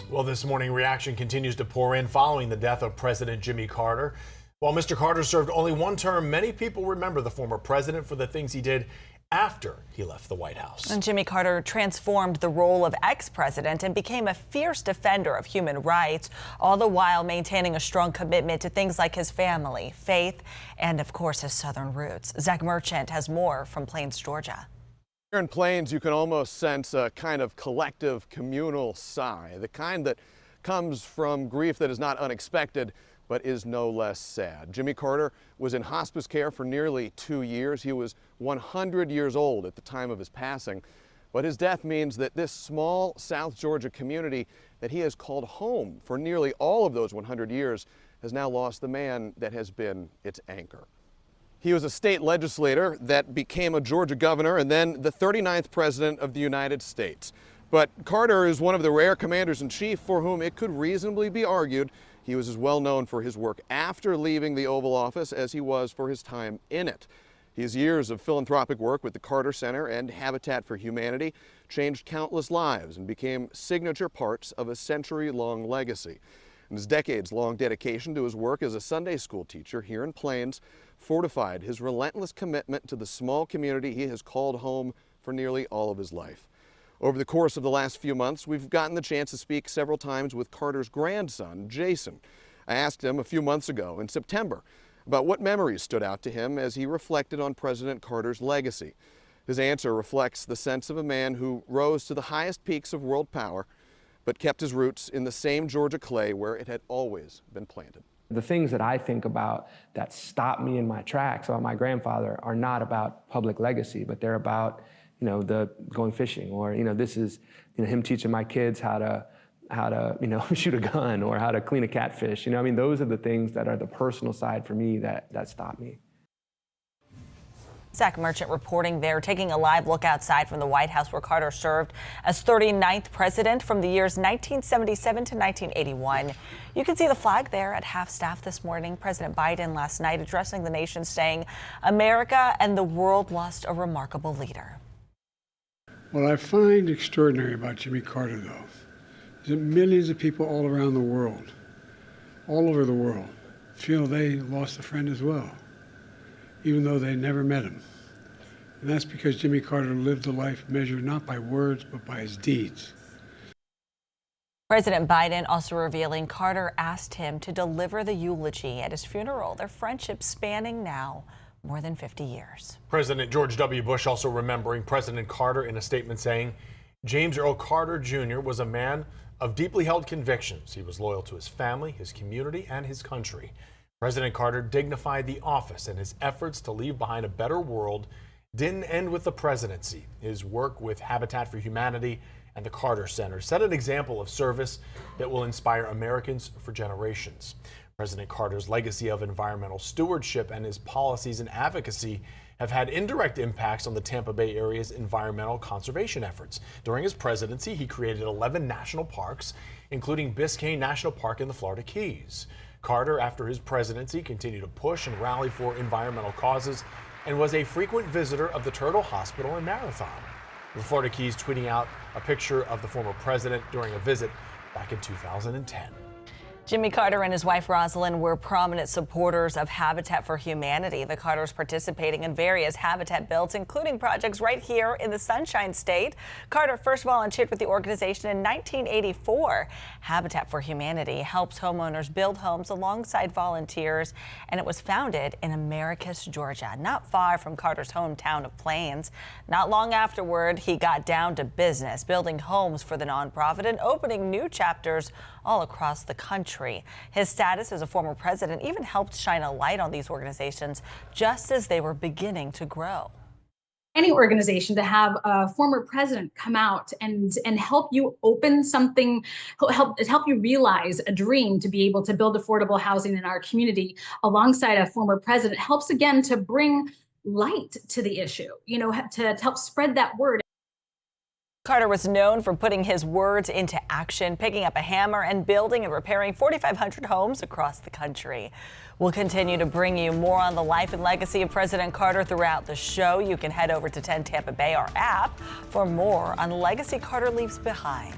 Well, this morning, reaction continues to pour in following the death of President Jimmy Carter. While Mr. Carter served only one term, many people remember the former president for the things he did after he left the White House. And Jimmy Carter transformed the role of ex-president and became a fierce defender of human rights, all the while maintaining a strong commitment to things like his family, faith, and of course his Southern roots. Zach Merchant has more from Plains, Georgia. Here in Plains, you can almost sense a kind of collective communal sigh, the kind that comes from grief that is not unexpected, but is no less sad. Jimmy Carter was in hospice care for nearly 2 years. He was 100 years old at the time of his passing, but his death means that this small South Georgia community that he has called home for nearly all of those 100 years has now lost the man that has been its anchor. He was a state legislator that became a Georgia governor and then the 39th president of the United States. But Carter is one of the rare commanders-in-chief for whom it could reasonably be argued he was as well known for his work after leaving the Oval Office as he was for his time in it. His years of philanthropic work with the Carter Center and Habitat for Humanity changed countless lives and became signature parts of a century-long legacy. And his decades-long dedication to his work as a Sunday school teacher here in Plains fortified his relentless commitment to the small community he has called home for nearly all of his life. Over the course of the last few months, we've gotten the chance to speak several times with Carter's grandson, Jason. I asked him a few months ago in September about what memories stood out to him as he reflected on President Carter's legacy. His answer reflects the sense of a man who rose to the highest peaks of world power, but kept his roots in the same Georgia clay where it had always been planted. The things that I think about that stop me in my tracks about my grandfather are not about public legacy, but they're about, the going fishing, or, this is, him teaching my kids how to, shoot a gun or how to clean a catfish. Those are the things that are the personal side for me that stop me. Zach Merchant reporting there, taking a live look outside from the White House where Carter served as 39th president from the years 1977 to 1981. You can see the flag there at half-staff this morning. President Biden last night addressing the nation saying America and the world lost a remarkable leader. What I find extraordinary about Jimmy Carter, though, is that millions of people all around the world, all over the world, feel they lost a friend as well, even though they never met him. And that's because Jimmy Carter lived a life measured not by words, but by his deeds. President Biden also revealing Carter asked him to deliver the eulogy at his funeral, their friendship spanning now more than 50 years. President George W. Bush also remembering President Carter in a statement saying, James Earl Carter Jr. was a man of deeply held convictions. He was loyal to his family, his community, and his country. President Carter dignified the office, and his efforts to leave behind a better world didn't end with the presidency. His work with Habitat for Humanity and the Carter Center set an example of service that will inspire Americans for generations. President Carter's legacy of environmental stewardship and his policies and advocacy have had indirect impacts on the Tampa Bay area's environmental conservation efforts. During his presidency, he created 11 national parks, including Biscayne National Park in the Florida Keys. Carter, after his presidency, continued to push and rally for environmental causes and was a frequent visitor of the Turtle Hospital in Marathon. The Florida Keys tweeting out a picture of the former president during a visit back in 2010. Jimmy Carter and his wife Rosalind were prominent supporters of Habitat for Humanity. The Carters participating in various habitat builds, including projects right here in the Sunshine State. Carter first volunteered with the organization in 1984. Habitat for Humanity helps homeowners build homes alongside volunteers, and it was founded in Americus, Georgia, not far from Carter's hometown of Plains. Not long afterward, he got down to business, building homes for the nonprofit and opening new chapters all across the country. His status as a former president even helped shine a light on these organizations just as they were beginning to grow. Any organization to have a former president come out and help you open something, help you realize a dream to be able to build affordable housing in our community alongside a former president helps again to bring light to the issue, to help spread that word. Carter was known for putting his words into action, picking up a hammer and building and repairing 4,500 homes across the country. We'll continue to bring you more on the life and legacy of President Carter throughout the show. You can head over to 10 Tampa Bay, our app, for more on the legacy Carter leaves behind.